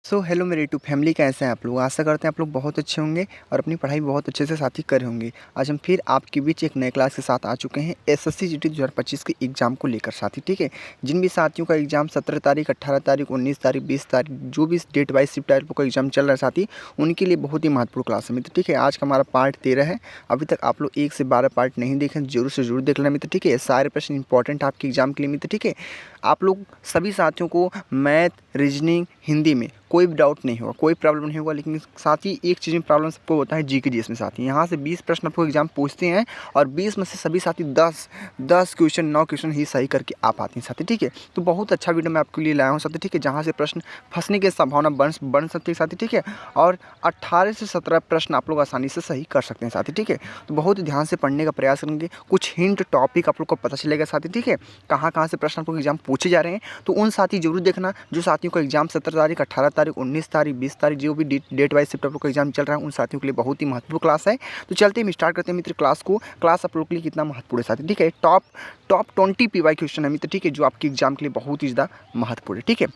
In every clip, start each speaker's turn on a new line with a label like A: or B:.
A: So hello मेरे YouTube family, कैसे हैं आप लोग। आशा करते हैं आप लोग बहुत अच्छे होंगे और अपनी पढ़ाई बहुत अच्छे से साथ ही कर होंगे। आज हम फिर आपके बीच एक नए क्लास के साथ आ चुके हैं एसएससी जीडी 2025 के एग्ज़ाम को लेकर साथी। ठीक है, जिन भी साथियों का एग्ज़ाम 17 तारीख, 18 तारीख, 19 तारीख, 20 तारीख, जो भी डेट वाइज शिफ्ट टाइप का एग्ज़ाम चल रहा है साथी, उनके लिए बहुत ही महत्वपूर्ण क्लास है मित्र। ठीक है, आज का हमारा पार्ट 13 है। अभी तक आप लोग 1 से 12 पार्ट नहीं देखें, जरूर से जरूर देख लेना मित्र। ठीक है, सारे प्रश्न इंपॉर्टेंट आपके एग्जाम के लिए मित्र। ठीक है, आप लोग सभी साथियों को मैथ, रीजनिंग, हिंदी में कोई भी डाउट नहीं होगा, कोई प्रॉब्लम नहीं होगा। लेकिन साथ ही एक चीज़ में प्रॉब्लम सबको होता है, जीके जीएस में साथी। यहाँ से 20 प्रश्न आपको एग्जाम पूछते हैं और 20 में से सभी साथी 10 क्वेश्चन, 9 क्वेश्चन ही सही करके आ पाते हैं साथी। ठीक है, तो बहुत अच्छा वीडियो मैं आपके लिए लाया हूँ साथी। ठीक है, जहाँ से प्रश्न फंसने की संभावना बन सकती है साथी। ठीक है, और 18 से 17 प्रश्न आप लोग आसानी से सही कर सकते हैं साथी। ठीक है, तो बहुत ध्यान से पढ़ने का प्रयास करेंगे। कुछ हिंट टॉपिक आप लोग को पता चलेगा साथी। ठीक है, कहाँ से प्रश्न आप लोग एग्जाम पूछे जा रहे हैं, तो उन साथी जरूर देखना जो साथियों का एग्जाम 17 तारीख, 18 तारीख, 19 तारीख, 20 तारीख, जो भी डेट वाइज शिफ्ट आप लोग का एग्जाम चल रहा है, उन साथियों के लिए बहुत ही महत्वपूर्ण क्लास है। तो चलते हम स्टार्ट करते हैं मित्र क्लास को। क्लास आप लोग के लिए कितना महत्वपूर्ण है साथी। ठीक है, टॉप 20 पीवाई क्वेश्चन है मित्र। ठीक है, जो आपके एग्जाम के लिए बहुत ही ज़्यादा महत्वपूर्ण है। ठीक है,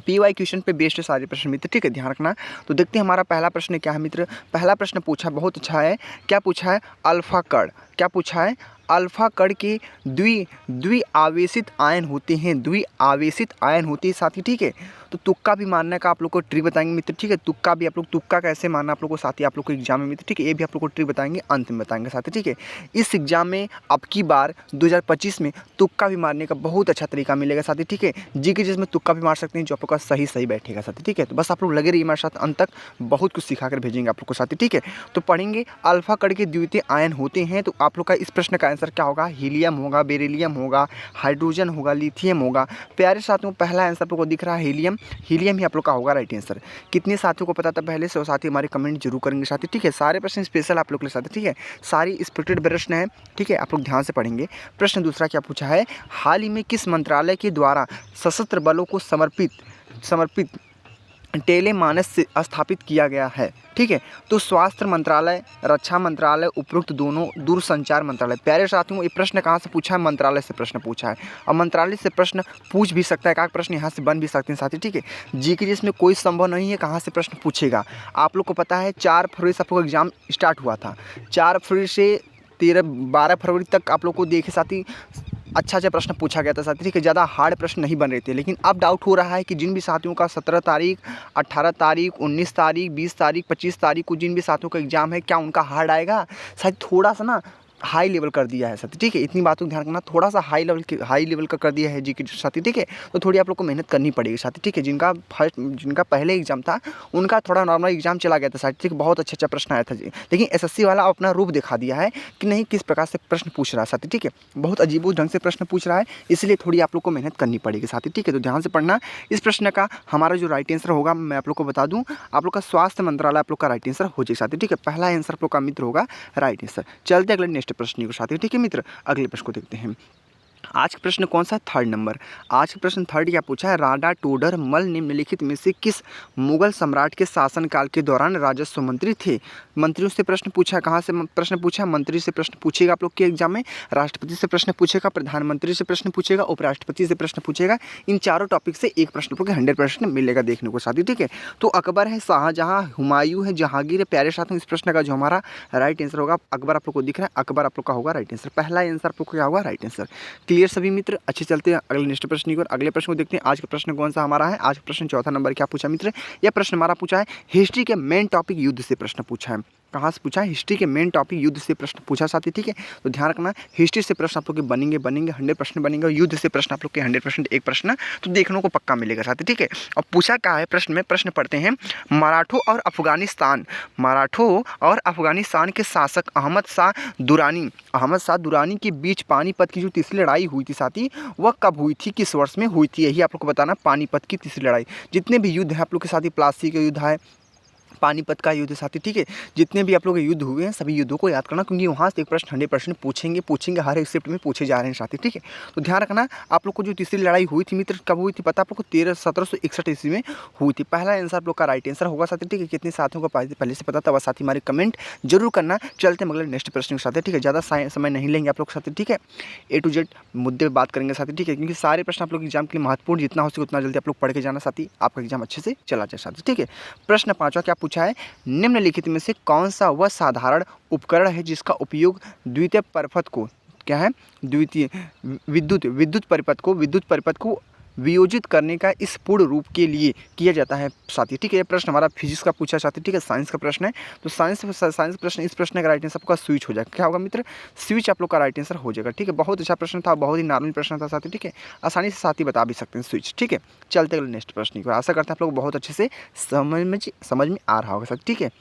A: पीवाई क्वेश्चन पे बेस्ड है सारे प्रश्न मित्र। ठीक है, ध्यान रखना। तो देखते हैं हमारा पहला प्रश्न क्या है मित्र। पहला प्रश्न पूछा बहुत अच्छा है। क्या पूछा है? अल्फा कण। क्या पूछा है? अल्फा कण के द्विआवेशित आयन होते हैं, द्विआवेशित आयन होते हैं साथी। ठीक है, तो तुक्का भी मारने का आप लोग को ट्रिक बताएंगे मित्र। ठीक है, तुक्का भी आप लोग, तुक्का कैसे मारना आप लोग को साथी आप लोग को एग्जाम में मित्र। ठीक है, ये भी आप लोग को ट्रिक बताएंगे, अंत में बताएंगे साथी। ठीक है, इस एग्जाम में अब की बार 2025 में तुक्का भी मारने का बहुत अच्छा तरीका मिलेगा साथी। ठीक है, जीके जिसमें तुक्का भी मार सकते हैं, जो आप लोग का सही बैठेगा साथी। ठीक है, तो बस आप लोग लगे रहिए हमारे साथ, अंत तक बहुत कुछ सिखा कर भेजेंगे आप लोग को साथी। ठीक है, तो पढ़ेंगे अल्फा कण के द्वितीय आयन होते हैं। तो आप लोग का इस प्रश्न का आंसर क्या होगा? हीलियम होगा, बेरिलियम होगा, हाइड्रोजन होगा, लिथियम होगा। प्यारे साथियों, पहला आंसर आप लोग को दिख रहा है हीलियम। हीलियम ही आप लोग का होगा राइट आंसर। कितने साथियों को पता था पहले से? वो साथी हमारे कमेंट जरूर करेंगे साथी। ठीक है, सारे प्रश्न स्पेशल आप लोग के लिए साथी। ठीक है, सारी स्पेक्टेड प्रश्न है। ठीक है, आप लोग ध्यान से पढ़ेंगे। प्रश्न दूसरा क्या पूछा है? हाल ही में किस मंत्रालय के द्वारा सशस्त्र बलों को समर्पित टेलीमानस से स्थापित किया गया है? ठीक है, तो स्वास्थ्य मंत्रालय, रक्षा मंत्रालय, उपरोक्त दोनों, दूरसंचार मंत्रालय। प्यारे साथियों, ये प्रश्न कहाँ से पूछा है? मंत्रालय से प्रश्न पूछा है। और मंत्रालय से प्रश्न पूछ भी सकता है, का प्रश्न यहाँ से बन भी सकते हैं साथी। ठीक है, जीके जिसमें कोई संभव नहीं है कहाँ से प्रश्न पूछेगा। आप लोग को पता है 4 फरवरी से आपको एग्जाम स्टार्ट हुआ था। 4 फरवरी से 12 फरवरी तक आप लोग को देखे साथी अच्छा प्रश्न पूछा गया था साथी। ठीक है, ज़्यादा हार्ड प्रश्न नहीं बन रहे थे। लेकिन अब डाउट हो रहा है कि जिन भी साथियों का 17 तारीख, 18 तारीख, 19 तारीख, 20 तारीख, 25 तारीख को जिन भी साथियों का एग्जाम है, क्या उनका हार्ड आएगा? शायद थोड़ा सा ना हाई लेवल कर दिया है साथी। ठीक है, इतनी बातों को ध्यान रखना, थोड़ा सा हाई लेवल का कर दिया है जीके साथी। ठीक है, तो थोड़ी आप लोग को मेहनत करनी पड़ेगी साथी। ठीक है, जिनका पहले एग्जाम था उनका थोड़ा नॉर्मल एग्जाम चला गया था साथी। ठीक है, बहुत अच्छा प्रश्न आया था जी। लेकिन एसएससी वाला अपना रूप दिखा दिया है कि नहीं, किस प्रकार से प्रश्न पूछ रहा है साथी। ठीक है, बहुत अजीब ढंग से प्रश्न पूछ रहा है, इसलिए थोड़ी आप लोग को मेहनत करनी पड़ेगी साथी। ठीक है, तो ध्यान से पढ़ना। इस प्रश्न का हमारा जो राइट आंसर होगा, मैं आप लोग को बता दूं, आप लोग का स्वास्थ्य मंत्रालय आप लोग का राइट आंसर हो जाएगा साथी। ठीक है, पहला आंसर आप लोग का मित्र होगा राइट आंसर। चलते अगले नेक्स्ट प्रश्न को साथी। ठीक है मित्र, अगले प्रश्न को देखते हैं। आज का प्रश्न कौन सा? 3rd number. आज का प्रश्न 3rd क्या पूछा है? राणा टोडर मल निम्नलिखित में से किस मुगल सम्राट के शासनकाल के दौरान राजस्व मंत्री थे? मंत्रियों से प्रश्न पूछा। कहाँ से प्रश्न पूछा? मंत्री से प्रश्न पूछेगा आप लोग के एग्जाम में। राष्ट्रपति से प्रश्न पूछेगा, प्रधानमंत्री से प्रश्न पूछेगा, उपराष्ट्रपति से प्रश्न पूछेगा। इन चारों टॉपिक से एक प्रश्न आपको 100% मिलेगा देखने को साथी। ठीक है, तो अकबर है, शाहजहाँ, हुमायूं है, जहांगीर है। प्यारे साथियों, इस प्रश्न का जो हमारा राइट आंसर होगा, अकबर आप लोग को दिख रहा है, अकबर आप लोग का होगा राइट आंसर। पहला आंसर आप लोग को क्या होगा? Right answer. क्लियर सभी मित्र? अच्छे, चलते हैं अगले नेक्स्ट प्रश्न की ओर। अगले प्रश्न को देखते हैं। आज का प्रश्न कौन सा हमारा है? आज का प्रश्न 4था नंबर क्या पूछा मित्र? यह प्रश्न हमारा पूछा है हिस्ट्री के मेन टॉपिक युद्ध से प्रश्न पूछा है। कहाँ से पूछा है? हिस्ट्री के मेन टॉपिक युद्ध से प्रश्न पूछा साथी। ठीक है, तो ध्यान रखना, हिस्ट्री से प्रश्न आप लोग के बनेंगे 100% बनेंगे। युद्ध से प्रश्न आप लोग के 100% एक प्रश्न तो देखने को पक्का मिलेगा साथी। ठीक है, और पूछा क्या है प्रश्न में? प्रश्न पढ़ते हैं। मराठों और अफगानिस्तान के शासक अहमद शाह दुरानी के बीच पानीपत की जो तीसरी लड़ाई हुई थी साथी, वह कब हुई थी, किस वर्ष में हुई थी? यही आप लोग को बताना। पानीपत की तीसरी लड़ाई। जितने भी युद्ध हैं आप लोग के साथी, प्लासी का युद्ध है, पानीपत का युद्ध साथी, ठीक है। जितने भी आप लोग के युद्ध हुए हैं सभी युद्धों को याद करना, क्योंकि वहाँ से एक प्रश्न 100% पूछेंगे, हर एक शिफ्ट में पूछे जा रहे हैं साथी, ठीक है। तो ध्यान रखना, आप लोग को जो तीसरी लड़ाई हुई थी मित्र कब हुई थी पता आप लोग को 1761 ईस्वी में हुई थी। पहला आंसर आप लोग का राइट आंसर होगा साथी, ठीक है। कितने साथियों को पहले से पता था वह साथी हमारे कमेंट जरूर करना। चलते हैं अगले नेक्स्ट प्रश्न के साथ, ठीक है। ज़्यादा समय नहीं लेंगे आप लोग साथी, ठीक है। A to Z मुद्दे पर बात करेंगे साथी, ठीक है, क्योंकि सारे प्रश्न आप लोग एग्जाम के लिए महत्वपूर्ण, जितना हो सके उतना जल्दी आप लोग पढ़ के जाना साथी, आपका एग्जाम अच्छे से चला जाए साथी, ठीक है। प्रश्न 5वां क्या पूछा है, निम्नलिखित में से कौन सा वह साधारण उपकरण है जिसका उपयोग द्वितीय परिपथ को, क्या है, द्वितीय विद्युत परिपथ को वियोजित करने का इस पूर्ण रूप के लिए किया जाता है साथी, ठीक है। ये प्रश्न हमारा फिजिक्स का पूछा साथी, ठीक है, साइंस का प्रश्न है। तो साइंस प्रश्न, इस प्रश्न का राइट आंसर आपका स्विच हो जाएगा। क्या होगा मित्र, स्विच आप लोग का राइट आंसर हो जाएगा, ठीक है। बहुत अच्छा प्रश्न था, बहुत ही नॉर्मल प्रश्न था साथी, ठीक है। आसानी से साथी बता भी सकते हैं स्विच, ठीक है। चलते हैं नेक्स्ट प्रश्न की ओर। आशा करते हैं आप लोग बहुत अच्छे से समझ में आ रहा होगा साथी, ठीक है।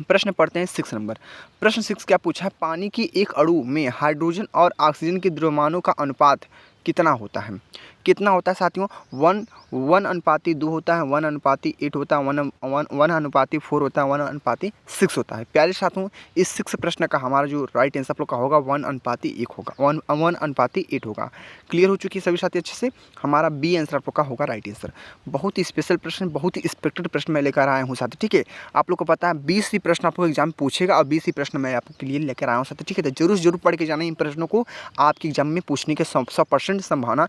A: प्रश्न पढ़ते हैं 6 नंबर। प्रश्न 6 क्या पूछा है, पानी की एक अणु में हाइड्रोजन और ऑक्सीजन के द्रव्यमानों का अनुपात कितना होता है, कितना होता है साथियों, 1:2 होता है, 1:8 होता है, 1:4 होता है, 1:6 होता है। प्यारे साथियों, इस 6 प्रश्न का हमारा जो राइट आंसर आप लोग का होगा 1:1 होगा, 1:8 होगा। क्लियर हो चुकी है सभी साथी अच्छे से। हमारा बी आंसर आप लोग का होगा राइट आंसर। बहुत ही स्पेशल प्रश्न, बहुत ही एक्सपेक्टेड प्रश्न मैं लेकर आया हूँ साथी, ठीक है। आप लोग को पता है 20 ही प्रश्न आपको एग्जाम पूछेगा और 20 ही प्रश्न मैं आपके लिए लेकर आया हूँ साथी, ठीक है। तो जरूर पढ़ के जाना इन प्रश्नों को, आपके एग्जाम में पूछने के 100% संभावना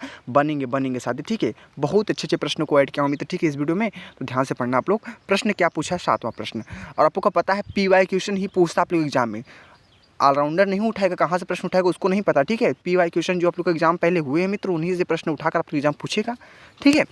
A: बनेंगे साथी, ठीक है। बहुत अच्छे प्रश्नों को ऐड किया हूँ मित्र, ठीक है, इस वीडियो में। तो ध्यान से पढ़ना आप लोग। प्रश्न क्या पूछा है, 7वां प्रश्न, और आपको पता है PY क्वेश्चन ही पूछता आप लोग एग्जाम में, ऑलराउंडर नहीं उठाएगा, कहाँ से प्रश्न उठाएगा उसको नहीं पता, ठीक है। PY क्वेश्चन जो आप लोग का एग्जाम पहले हुए हैं मित्र, उन्हीं से प्रश्न उठाकर आप लोग एग्जाम पूछेगा, ठीक है।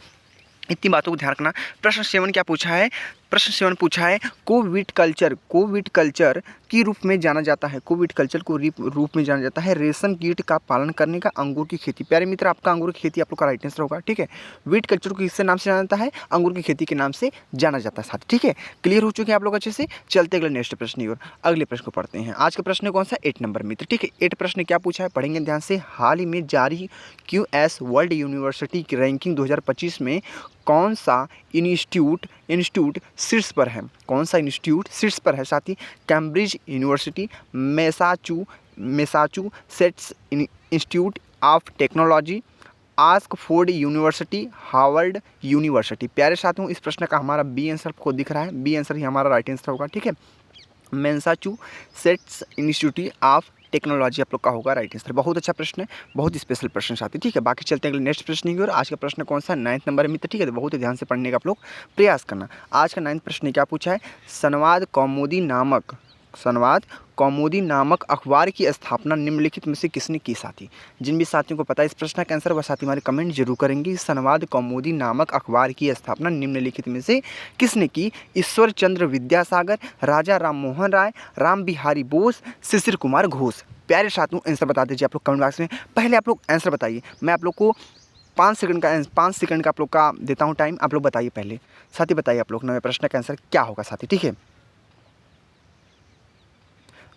A: इतनी बातों को ध्यान रखना। प्रश्न 7 क्या पूछा है, प्रश्न 7 पूछा है, कोविटिकल्चर की रूप में जाना जाता है, कोविटिकल्चर को रूप में जाना जाता है रेशम कीट का पालन करने का अंगूर की खेती। प्यारे मित्र, आपका अंगूर की खेती आप लोग का राइट आंसर होगा, ठीक है। वीट कल्चर को किससे नाम से जाना जाता है, अंगूर की खेती के नाम से जाना जाता है साथ, ठीक है। क्लियर हो चुके हैं आप लोग अच्छे से। चलते अगले नेक्स्ट प्रश्न की ओर। अगले प्रश्न को पढ़ते हैं। आज का प्रश्न कौन सा, 8 नंबर मित्र, ठीक है। 8 प्रश्न क्या पूछा है, पढ़ेंगे ध्यान से। हाल ही में जारी QS वर्ल्ड यूनिवर्सिटी की रैंकिंग 2025 में कौन सा इंस्टीट्यूट शीर्ष पर है, कौन सा इंस्टीट्यूट शीर्ष पर है साथी, Cambridge university, Massachusetts institute of technology, Oxford university, Harvard university. प्यारे साथियों, इस प्रश्न का हमारा बी आंसर आपको दिख रहा है, बी आंसर ही हमारा राइट आंसर होगा, ठीक है। मैसाचुसेट्स इंस्टीट्यूट ऑफ टेक्नोलॉजी आप लोग का होगा राइट आंसर। बहुत अच्छा प्रश्न है, बहुत स्पेशल प्रश्न साथी, ठीक है। बाकी चलते हैं अगले नेक्स्ट प्रश्न की ओर। आज का प्रश्न कौन सा, 9 नंबर मित्र, ठीक है। तो बहुत ही ध्यान से पढ़ने का आप लोग प्रयास करना। आज का 9 प्रश्न क्या पूछा है, संवाद कौमुदी नामक अखबार की स्थापना निम्नलिखित में से किसने की साथी। जिन भी साथियों को पता है इस प्रश्न का आंसर, वह साथी हमारे कमेंट जरूर करेंगे। संवाद कौमुदी नामक अखबार की स्थापना निम्नलिखित में से किसने की, ईश्वर चंद्र विद्यासागर, राजा राम मोहन राय, राम बिहारी बोस, शिशिर कुमार घोष। प्यारे साथियों, आंसर बता दीजिए आप लोग कमेंट बॉक्स में। पहले आप लोग आंसर बताइए, मैं आप लोग को 5 सेकंड का आप लोग का देता हूँ टाइम, आप लोग बताइए पहले साथी, बताइए आप लोग नए प्रश्न का आंसर क्या होगा साथी, ठीक है।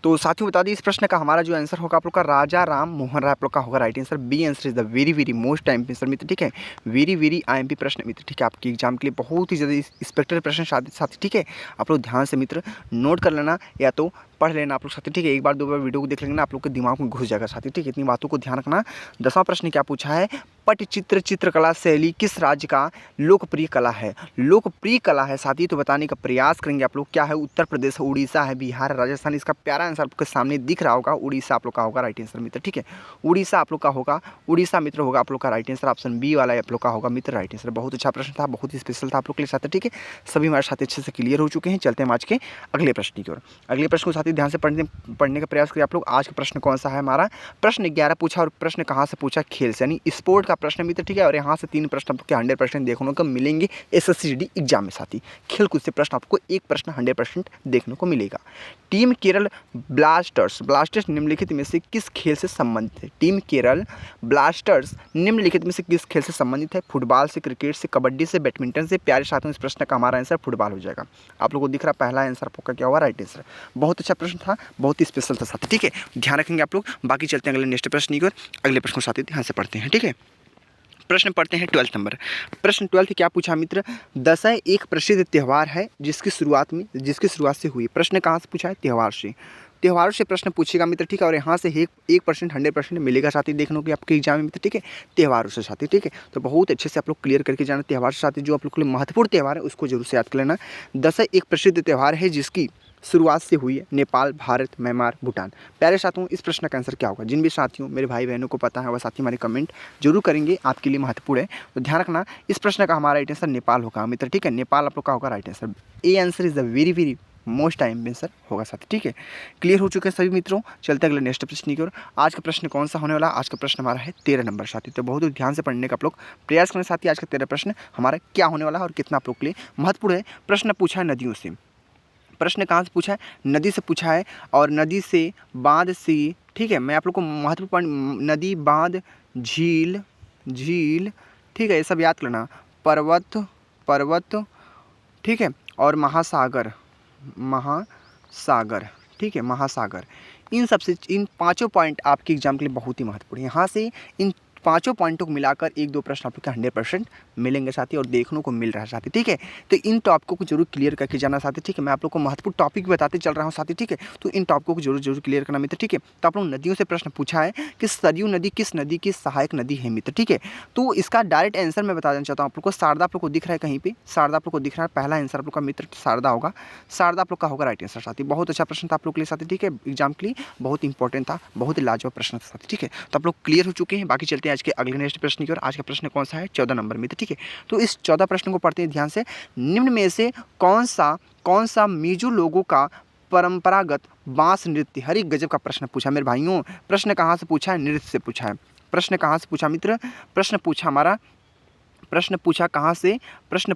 A: तो साथियों बता दी, इस प्रश्न का हमारा जो आंसर होगा आप लोग का राजा राम मोहन राय आप लोग का होगा right answer. B answer is the very most time answer मित्र, ठीक है। वेरी IMP प्रश्न मित्र, ठीक है। आपके एग्जाम के लिए बहुत ही ज़्यादा एक्सपेक्टेड प्रश्न साथी, ठीक है। आप लोग ध्यान से मित्र नोट कर लेना या तो पढ़ लेना आप लोग साथी, ठीक है। एक बार 2 बार वीडियो को देख लेंगे ना, आप लोग के दिमाग में घुस जाएगा साथी, ठीक है। इतनी बातों को ध्यान रखना। 10वां प्रश्न क्या पूछा है, पटचित्र चित्रकला शैली किस राज्य का लोकप्रिय कला है, लोकप्रिय कला है साथी। तो बताने का प्रयास करेंगे आप लोग, क्या है, उत्तर प्रदेश, उड़ीसा है, बिहार है, राजस्थान। इसका प्यारा आंसर आपके सामने दिख रहा होगा, उड़ीसा आप लोग का होगा राइट आंसर मित्र, ठीक है। उड़ीसा आप लोग का होगा, उड़ीसा मित्र होगा आप लोग का राइट आंसर। ऑप्शन बी वाला आप लोग का होगा मित्र राइट आंसर। बहुत अच्छा प्रश्न था, बहुत ही स्पेशल था आप लोग के लिए साथी, ठीक है। सभी हमारे साथी अच्छे से क्लियर हो चुके हैं। चलते हैं आज के अगले प्रश्न की ओर। अगले प्रश्न को साथी ध्यान से पढ़ने का प्रयास करिए आप लोग। आज का प्रश्न कौन सा है हमारा, प्रश्न 11 पूछा, और प्रश्न कहाँ से पूछा, खेल से, यानी स्पोर्ट का प्रश्न मित्र, ठीक है। और यहाँ से 3 प्रश्न आपको 100% देखने को मिलेंगे SSCGD एग्जाम में साथी। खेलकूद से प्रश्न आपको 1 प्रश्न 100% देखने को मिलेगा। टीम केरल ब्लास्टर्स निम्नलिखित में से किस खेल से संबंधित है, टीम केरल ब्लास्टर्स निम्नलिखित में से किस खेल से संबंधित है, फुटबॉल से, क्रिकेट से, कबड्डी से, बैडमिंटन से। प्यारे साथियों, इस प्रश्न का हमारा आंसर फुटबॉल हो जाएगा। आप लोगों को दिख रहा पहला आंसर आपका क्या हुआ, राइट आंसर। बहुत अच्छा प्रश्न था, बहुत ही स्पेशल था साथी, ठीक है। ध्यान रखेंगे आप लोग। बाकी चलते हैं अगले नेक्स्ट प्रश्न की ओर। अगले प्रश्न को साथी ध्यान से पढ़ते हैं, ठीक है। प्रश्न पढ़ते हैं 12th नंबर। प्रश्न 12th क्या पूछा मित्र, दशहरा एक प्रसिद्ध त्यौहार है जिसकी शुरुआत से हुई। प्रश्न कहाँ से पूछा है, त्योहारों से प्रश्न पूछेगा मित्र, ठीक है। और यहाँ से 1% 100% मिलेगा साथी देखने को आपके एग्जाम में मित्र, ठीक है, त्योहारों से साथी, ठीक है। तो बहुत अच्छे से आप लोग क्लियर करके जाना त्योहार से साथी, जो आप लोग के लिए महत्वपूर्ण त्यौहार है उसको जरूर से याद कर लेना। दशहरा एक प्रसिद्ध त्यौहार है जिसकी शुरुआत से हुई है नेपाल, भारत, म्यांमार, भूटान। प्यारे साथियों, इस प्रश्न का आंसर क्या होगा? जिन भी साथियों मेरे भाई बहनों को पता है वह साथी हमारे कमेंट जरूर करेंगे, आपके लिए महत्वपूर्ण है। तो ध्यान रखना, इस प्रश्न का हमारा राइट आंसर नेपाल होगा मित्र, ठीक है। नेपाल आप लोग का होगा right answer. A answer is the very most time answer होगा साथी, ठीक है। क्लियर हो चुके हैं सभी मित्रों। चलते अगले नेक्स्ट प्रश्न की ओर। आज का प्रश्न कौन सा होने वाला? आज का प्रश्न हमारा है 13 नंबर साथी। तो बहुत ध्यान से पढ़ने का आप लोग प्रयास करें साथी। आज का 13 प्रश्न हमारा क्या होने वाला है और कितना आप लोग के लिए महत्वपूर्ण है। प्रश्न पूछा है नदियों से। प्रश्न कहाँ से पूछा है? नदी से पूछा है। और नदी से, बांध से, ठीक है। मैं आप लोग को महत्वपूर्ण नदी, बांध, झील, ठीक है, ये सब याद करना। पर्वत, ठीक है। और महासागर, ठीक है, महासागर। इन पांचों पॉइंट आपके एग्जाम के लिए बहुत ही महत्वपूर्ण है। यहाँ से इन पांचों पॉइंटों को मिलाकर 1-2 प्रश्न आपको 100% मिलेंगे साथी, और देखने को मिल रहा है साथी, ठीक है। तो इन टॉपिकों को जरूर क्लियर करके जाना साथी, ठीक है। मैं आप लोग को महत्वपूर्ण टॉपिक बताते चल रहा हूँ साथी, ठीक है। तो इन टॉपिकों को जरूर क्लियर करना मित्र, ठीक है। तो आप लोग नदियों से प्रश्न पूछा है कि सरयू नदी किस नदी की सहायक नदी है मित्र, ठीक है। तो इसका डायरेक्ट आंसर मैं बता देना चाहता हूँ आप लोग को। शारदा आप लोग को दिख रहा है कहीं पे, शारदा आप लोग को दिख रहा है। पहला आंसर आप लोग का मित्र शारदा होगा। शारदा आप लोग का होगा राइट आंसर साथी। बहुत अच्छा प्रश्न था आप लोग के लिए साथी, ठीक है। एग्जाम के लिए बहुत इंपॉर्टेंट था, बहुत ही लाजवाब प्रश्न था साथी, ठीक है। तो आप लोग क्लियर हो चुके हैं। बाकी चलते हैं आज के अगले नेक्स्ट प्रश्न की ओर। आज का प्रश्न कौन सा है? 14 नंबर में, ठीक है। तो इस 14 प्रश्न को पढ़ते हैं ध्यान से। निम्न में से कौन सा मिजो लोगों का परंपरागत बांस नृत्य? हर एक गजब का प्रश्न पूछा मेरे भाइयों। प्रश्न कहाँ से पूछा है? नृत्य से पूछा है। प्रश्न कहाँ से पूछा मित्र? प्रश्न पूछा कहाँ से? प्रश्न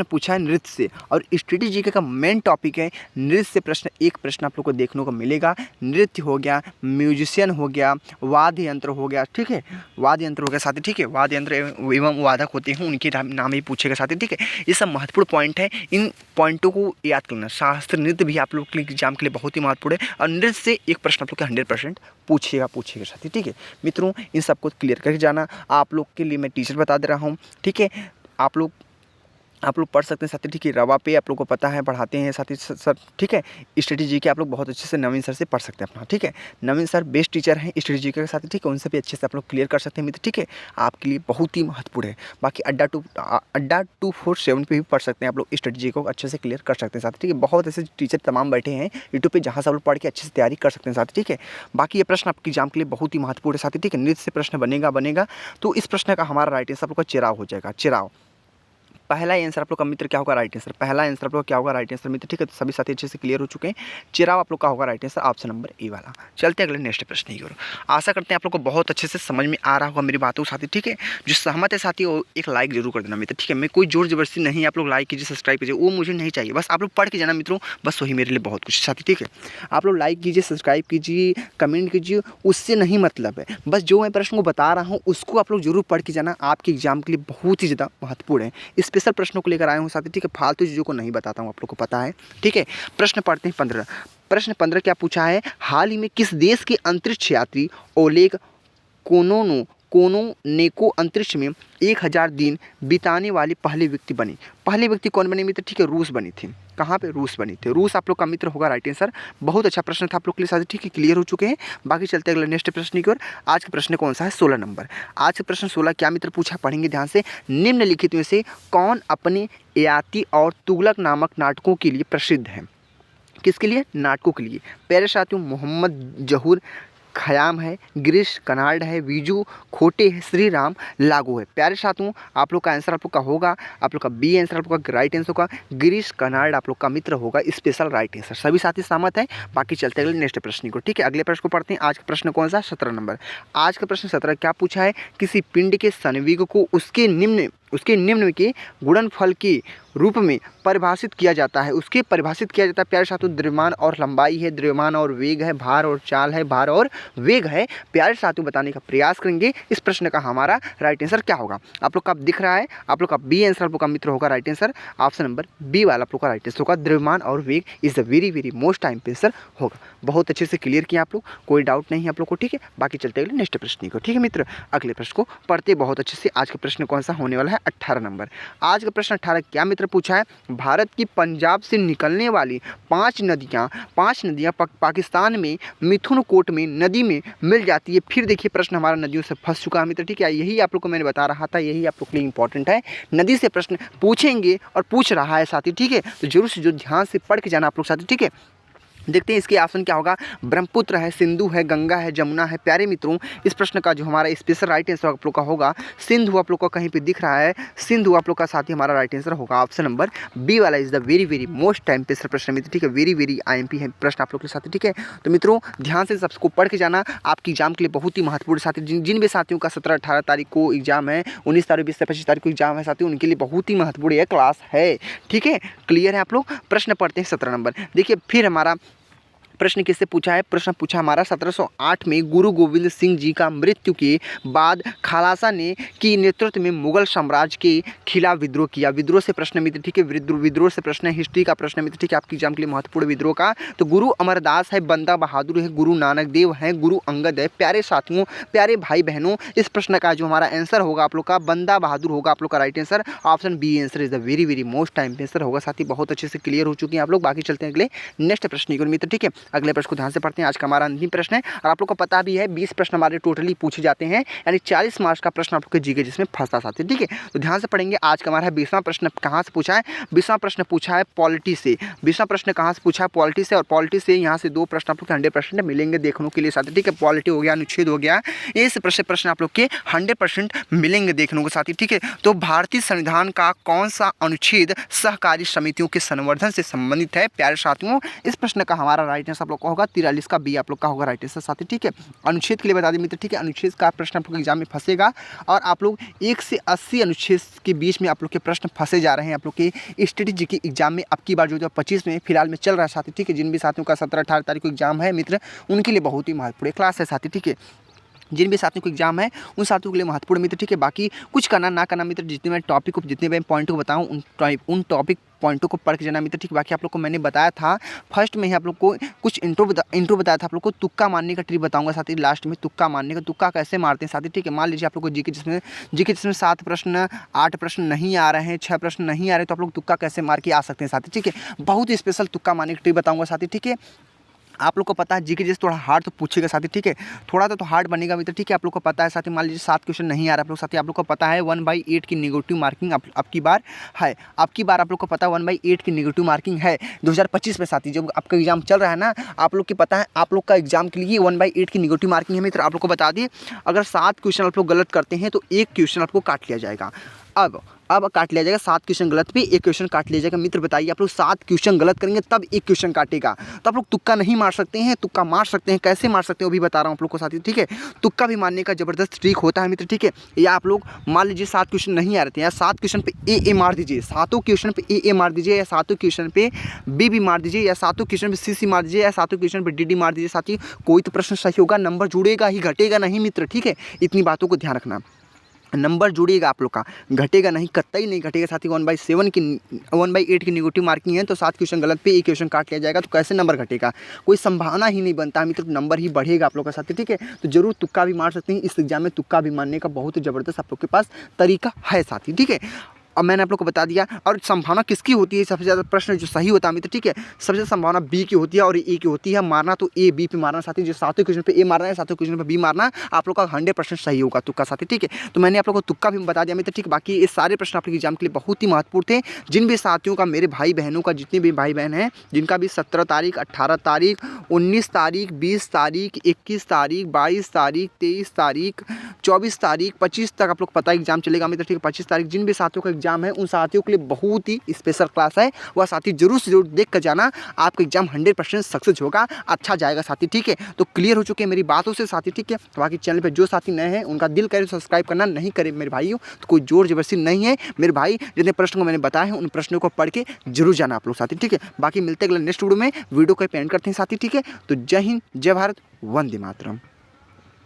A: पूछा है नृत्य से। और स्ट्रेटेजी का मेन टॉपिक है नृत्य से प्रश्न। एक प्रश्न आप लोग को देखने को मिलेगा। नृत्य हो गया, म्यूजिशियन हो गया, वाद्य यंत्र हो गया, ठीक है, वाद्य यंत्र हो गया साथी, ठीक है। वाद्य यंत्र एवं वादक होते हैं, उनके नाम ही पूछेगा साथी, ठीक है। ये सब महत्वपूर्ण पॉइंट है, इन पॉइंटों को याद करना। शास्त्र नृत्य भी आप लोग के एग्जाम के लिए बहुत ही महत्वपूर्ण है, और नृत्य से एक प्रश्न आप लोग का 100% पूछेगा साथी, ठीक है मित्रों। इन सबको क्लियर करके जाना। आप लोग के लिए मैं टीचर बता दे रहा हूँ, ठीक है। आप लोग पढ़ सकते हैं साथी, ठीक है। रवा पे आप लोग को पता है पढ़ाते हैं साथी सर, ठीक है। स्ट्रेटेजी के आप लोग बहुत अच्छे से नवीन सर से पढ़ सकते हैं अपना, ठीक है। नवीन सर बेस्ट टीचर हैं स्ट्रेटेजी के साथ, ठीक है। उनसे भी अच्छे से आप लोग क्लियर कर सकते हैं मित्र, ठीक है। आपके लिए बहुत ही महत्वपूर्ण है। बाकी अड्डा 247 पे भी पढ़ सकते हैं आप लोग, स्ट्रेटेजी को अच्छे से क्लियर कर सकते हैं साथी, ठीक है। बहुत ऐसे टीचर तमाम बैठे हैं यूट्यूब पे जहाँ से आप लोग पढ़ के अच्छे से तैयारी कर सकते हैं साथी, ठीक है। बाकी ये प्रश्न आपके एग्जाम के लिए बहुत ही महत्वपूर्ण है साथी, ठीक है। नृत्य से प्रश्न बनेगा। तो इस प्रश्न का हमारा राइट आंसर आप लोग का चिराव हो जाएगा, चिराव। पहला आंसर आप लोग का मित्र क्या होगा? Right answer. पहला आंसर आप लोग क्या होगा? राइट आंसर मित्र, ठीक है। तो सभी साथी अच्छे से क्लियर हो चुके हैं। चिराव आप लोग का होगा right answer, option number A वाला। चलते हैं अगले नेक्स्ट प्रश्न की ओर। आशा करते हैं आप लोग को बहुत अच्छे से समझ में आ रहा होगा मेरी बातों साथी, ठीक है। जो सहमत है साथी वो एक लाइक जरूर कर देना मित्र, ठीक है। मैं कोई जोर जबरदस्ती नहीं, आप लोग लाइक कीजिए, सब्सक्राइब कीजिए, वो मुझे नहीं चाहिए। बस आप लोग पढ़ के जाना मित्रों, बस वही मेरे लिए बहुत कुछ साथी, ठीक है। आप लोग लाइक कीजिए, सब्सक्राइब कीजिए, कमेंट कीजिए, उससे नहीं मतलब है। बस जो मैं प्रश्न को बता रहा हूँ उसको आप लोग जरूर पढ़ के जाना, आपके एग्जाम के लिए बहुत ही ज़्यादा महत्वपूर्ण है। स्पेशल प्रश्नों को लेकर आए हूँ साथी, ठीक है। फालतू चीज़ों को नहीं बताता हूँ, आप लोग को पता है, ठीक है। प्रश्न पढ़ते हैं 15। प्रश्न 15 क्या पूछा है? हाल ही में किस देश के अंतरिक्ष यात्री ओलेग कोनोनेको अंतरिक्ष में 1000 दिन बिताने वाले पहले व्यक्ति बने? पहले व्यक्ति कौन बने मित्र? ठीक है, रूस बनी थी। कहाँ पे? रूस बनी थी। रूस आप लोग का मित्र होगा राइट आंसर। बहुत अच्छा प्रश्न था आप लोग के लिए साथी, ठीक है। क्लियर हो चुके हैं। बाकी चलते हैं अगले नेक्स्ट प्रश्न की ओर। आज का प्रश्न कौन सा है? 16 नंबर। आज का प्रश्न 16 क्या मित्र पूछा? पढ़ेंगे ध्यान से। निम्नलिखित में से कौन अपने याति और तुगलक नामक नाटकों के लिए प्रसिद्ध है? किसके लिए? नाटकों के लिए। प्यारे साथियों, मोहम्मद जहूर खयाम है, गिरीश कर्नाड है, वीजू खोटे है, श्री राम लागू है। प्यारे साथियों, आप लोग का आंसर आप लोग का होगा, आप लोग का बी आंसर आप लोग का राइट आंसर होगा। गिरीश कर्नाड आप लोग का मित्र होगा स्पेशल राइट आंसर। सभी साथी सहमत हैं? बाकी चलते हैं नेक्स्ट प्रश्न को, ठीक है। अगले प्रश्न को पढ़ते हैं। आज का प्रश्न कौन सा? 17 नंबर। आज का प्रश्न 17 क्या पूछा है? किसी पिंड के संवेग को उसके निम्न उसके निम्न के गुणनफल के रूप में परिभाषित किया जाता है। उसके परिभाषित किया जाता है प्यारे साथियों, द्रव्यमान और लंबाई है, द्रव्यमान और वेग है, भार और चाल है, भार और वेग है। प्यारे साथियों बताने का प्रयास करेंगे। इस प्रश्न का हमारा राइट आंसर क्या होगा? आप लोग का दिख रहा है, आप लोग का बी आंसर आप लोग का मित्र होगा right answer. Option number B वाला आप लोग का राइट आंसर होगा। द्रव्यमान और वेग is the very very most time answer होगा। बहुत अच्छे से क्लियर किया आप लोग, कोई डाउट नहीं है आप लोग को, ठीक है। बाकी चलते अगले नेक्स्ट प्रश्न को, ठीक है मित्र। अगले प्रश्न को पढ़ते बहुत अच्छे से। आज का प्रश्न कौन सा होने वाला है? 18 नंबर। आज का प्रश्न 18 क्या मित्र पूछा है? भारत की पंजाब से निकलने वाली पांच नदियां पाकिस्तान में मिथुनकोट में नदी में मिल जाती है। फिर देखिए प्रश्न हमारा नदियों से फंस चुका है मित्र, ठीक है। यही आप लोग को मैंने बता रहा था, यही आप लोग के लिए इंपॉर्टेंट है। नदी से प्रश्न पूछेंगे और पूछ रहा है साथी, ठीक है। तो जरूर से जो ध्यान से पढ़ के जाना आप लोग साथी, ठीक है। देखते हैं इसके ऑप्शन क्या होगा। ब्रह्मपुत्र है, सिंधु है, गंगा है, जमुना है। प्यारे मित्रों इस प्रश्न का जो हमारा स्पेशल राइट आंसर आप लोग का होगा सिंधु। आप लोग का कहीं पे दिख रहा है सिंधु, आप लोग का साथ ही हमारा राइट आंसर होगा ऑप्शन नंबर बी वाला is the very very most time पे प्रश्न मित्र, ठीक है। वेरी वेरी IMP है प्रश्न आप लोग के साथ, ठीक है। तो मित्रों ध्यान से सबको पढ़ के जाना, आपकी एग्जाम के लिए बहुत ही महत्वपूर्ण साथी। जिन भी साथियों का 17-18 तारीख को एग्जाम है, 19 तारीख 20 से 25 तारीख को एग्जाम है साथियों, उनके लिए बहुत ही महत्वपूर्ण यह क्लास है, ठीक है। क्लियर है आप लोग? प्रश्न पढ़ते हैं 17 नंबर। देखिए फिर हमारा प्रश्न किससे पूछा है? प्रश्न पूछा हमारा 1708 में गुरु गोविंद सिंह जी का मृत्यु के बाद खालसा ने की नेतृत्व में मुगल साम्राज्य के खिलाफ विद्रोह किया। विद्रोह से प्रश्न मित्र, ठीक है। विद्रोह से प्रश्न है, हिस्ट्री का प्रश्न मित्र, ठीक है। आपकी एग्जाम के लिए महत्वपूर्ण विद्रोह का। तो गुरु अमरदास है, बंदा बहादुर है, गुरु नानक देव है, गुरु अंगद है। प्यारे साथियों, प्यारे भाई बहनों, इस प्रश्न का जो हमारा आंसर होगा आप लोग का बंदा बहादुर होगा आप लोग का right answer. Option B answer is the very very most time answer होगा साथी। बहुत अच्छे से क्लियर हो चुके हैं आप लोग। बाकी चलते हैं अगले नेक्स्ट प्रश्न की मित्र, ठीक है। अगले प्रश्न को ध्यान से पढ़ते हैं। आज का हमारा अंतिम प्रश्न है और आप लोग को पता भी है 20 प्रश्न हमारे टोटली पूछे जाते हैं, यानी 40 मार्क्स का प्रश्न आप लोग के जीके जिसमें फंसता साथी, ठीक है। तो ध्यान से पढ़ेंगे। आज का हमारा 20वां प्रश्न कहाँ से पूछा है? 20वां प्रश्न पूछा है पॉलिटी से। 20वां प्रश्न कहाँ से पूछा है? पॉलिटी से। और पॉलिटी से यहाँ से 2 प्रश्न आप लोग के 100% मिलेंगे देखने के लिए साथी, ठीक है। पॉलिटी हो गया, अनुच्छेद हो गया, इस प्रश्न आप लोग के 100% मिलेंगे देखने को साथी, ठीक है। तो भारतीय संविधान का कौन सा अनुच्छेद सहकारी समितियों के संवर्धन से संबंधित है? प्यारे साथियों इस प्रश्न का हमारा राइट आंसर आप लोग का होगा 43 का बी आप लोग का होगा राइट आंसर साथी, ठीक है। अनुच्छेद के लिए बता दें मित्र, ठीक है। अनुच्छेद का प्रश्न आप लोग एग्जाम में फंसेगा और आप लोग 1 से 80 अनुच्छेद के बीच में आप लोग के प्रश्न फंसे जा रहे हैं आप लोग के स्ट्रेटेजी के एग्जाम में। अब की बार जो 25 में फिलहाल में चल रहा है साथी, ठीक है। जिन भी साथियों का 17-18 तारीख को एग्जाम है मित्र, उनके लिए बहुत ही महत्वपूर्ण क्लास है साथी, ठीक है। जिन भी साथियों को एग्जाम है उन साथियों के लिए महत्वपूर्ण मित्र, ठीक है। बाकी कुछ करना ना करना मित्र, जितने मैं टॉपिक को जितने मैं पॉइंट को बताऊँ उन टॉपिक पॉइंटों को पढ़ के जाना मित्र, ठीक। बाकी आप लोग को मैंने बताया था फर्स्ट में ही आप लोग को कुछ इंट्रो बताया था आप लोग को। तुक्का मारने का ट्रिक बताऊंगा साथी लास्ट में। तुक्का मारने का, तुक्का कैसे मारते हैं साथी, ठीक है। मान लीजिए आप लोग को जीके जिसमें 7 प्रश्न 8 प्रश्न नहीं आ रहे हैं, 6 प्रश्न नहीं आ रहे, तो आप लोग तुक्का कैसे मार के आ सकते हैं साथी, ठीक है। बहुत ही स्पेशल तुक्का मारने का ट्रिक बताऊंगा साथी, ठीक है। आप लोग को पता है जीके जैसे थोड़ा हार्ड तो पूछेगा साथी, ठीक है। थोड़ा तो हार्ड बनेगा मित्र, ठीक है। आप लोग को पता है साथी, मान लीजिए 7 क्वेश्चन नहीं आ रहा आप लोग साथी, आप लोग को पता है 1/8 की नेगेटिव मार्किंग आपकी बार है। आपकी बार आप लोग को पता है 1/8 की नेगेटिव मार्किंग है 2025 में साथी, जब आपका एग्जाम चल रहा है ना, आप लोग को पता है आप लोग का एग्जाम के लिए 1/8 की नेगेटिव मार्किंग है मित्र। आप लोग को बता दिए अगर 7 क्वेश्चन आप लोग गलत करते हैं तो 1 क्वेश्चन आपको काट लिया जाएगा। अब काट लिया जाएगा 7 क्वेश्चन गलत पे 1 क्वेश्चन काट लिया जाएगा। मित्र बताइए आप लोग 7 क्वेश्चन गलत करेंगे तब 1 क्वेश्चन काटेगा, तो आप लोग तुक्का नहीं मार सकते हैं। तुक्का मार सकते हैं, कैसे मार सकते हैं वो भी बता रहा हूँ आप लोग को साथी, ठीक है। तुक्का भी मारने का जबरदस्त ट्रिक होता है मित्र, ठीक है। या आप लोग मान लीजिए 7 क्वेश्चन नहीं आ रहे थे, या 7 क्वेश्चन पे ए मार दीजिए, 7 क्वेश्चन पे ए मार दीजिए, या 7 क्वेश्चन पे बी मार दीजिए, या 7 क्वेश्चन पे सी मार दीजिए, या 7 क्वेश्चन पे डी मार दीजिए साथी, कोई तो प्रश्न सही होगा, नंबर जुड़ेगा ही, घटेगा नहीं मित्र, ठीक है। इतनी बातों को ध्यान रखना, नंबर जुड़ेगा आप लोग का, घटेगा नहीं, कतई नहीं घटेगा साथी। 1/8 की नेगेटिव मार्किंग है तो 7 क्वेश्चन गलत पे 1 क्वेश्चन काट लिया जाएगा, तो कैसे नंबर घटेगा? कोई संभावना ही नहीं बनता मित्र, नंबर ही बढ़ेगा आप लोग का साथी, ठीक है। तो जरूर तुक्का भी मार सकते हैं। इस एग्जाम में तुक्का भी मारने का बहुत ज़बरदस्त आप लोग के पास तरीका है साथी, ठीक है। अब मैंने आप लोग को बता दिया। और संभावना किसकी होती है? सबसे ज़्यादा प्रश्न जो सही होता है मित्र, ठीक है, सबसे ज़्यादा संभावना बी की होती है और ए की होती है। मारना तो ए बी पे मारना साथी, जो 7 क्वेश्चन पे ए मारना है, 7 क्वेश्चन पे बी मारना, आप लोग का 100% सही होगा तुक्का साथी, ठीक है। तो मैंने आप लोग को तुक्का भी बता दिया मित्र, ठीक। बाकी ये सारे प्रश्न आपके एग्जाम के लिए बहुत ही महत्वपूर्ण थे। जिन भी साथियों का, मेरे भाई बहनों का, जितने भी भाई बहन हैं जिनका भी 17 तारीख 18 तारीख 19 तारीख 20 तारीख 21 तारीख 22 तारीख 23 तारीख 24 तारीख 25 तक आप लोग पता एग्जाम चलेगा मित्र, ठीक है। 25 तारीख जिन भी साथियों का एग्जाम है उन साथियों के लिए बहुत ही स्पेशल क्लास है। वह साथी जरूर से जरूर देख कर जाना, आपका एग्जाम 100% सक्सेस होगा, अच्छा जाएगा साथी, ठीक है। तो क्लियर हो चुके हैं मेरी बातों से साथी, ठीक है। तो बाकी चैनल पर जो साथी नए हैं उनका दिल करे सब्सक्राइब करना, नहीं करे मेरे भाइयों तो कोई जोर जबरदस्ती नहीं है मेरे भाई। जितने प्रश्न को मैंने बताए हैं उन प्रश्नों को पढ़ के जरूर जाना आप लोग साथी, ठीक है। बाकी मिलते हैं अगले नेक्स्ट वीडियो में, वीडियो को पेंट करते हैं साथी, ठीक है। तो जय हिंद, जय भारत, वंदे मातरम।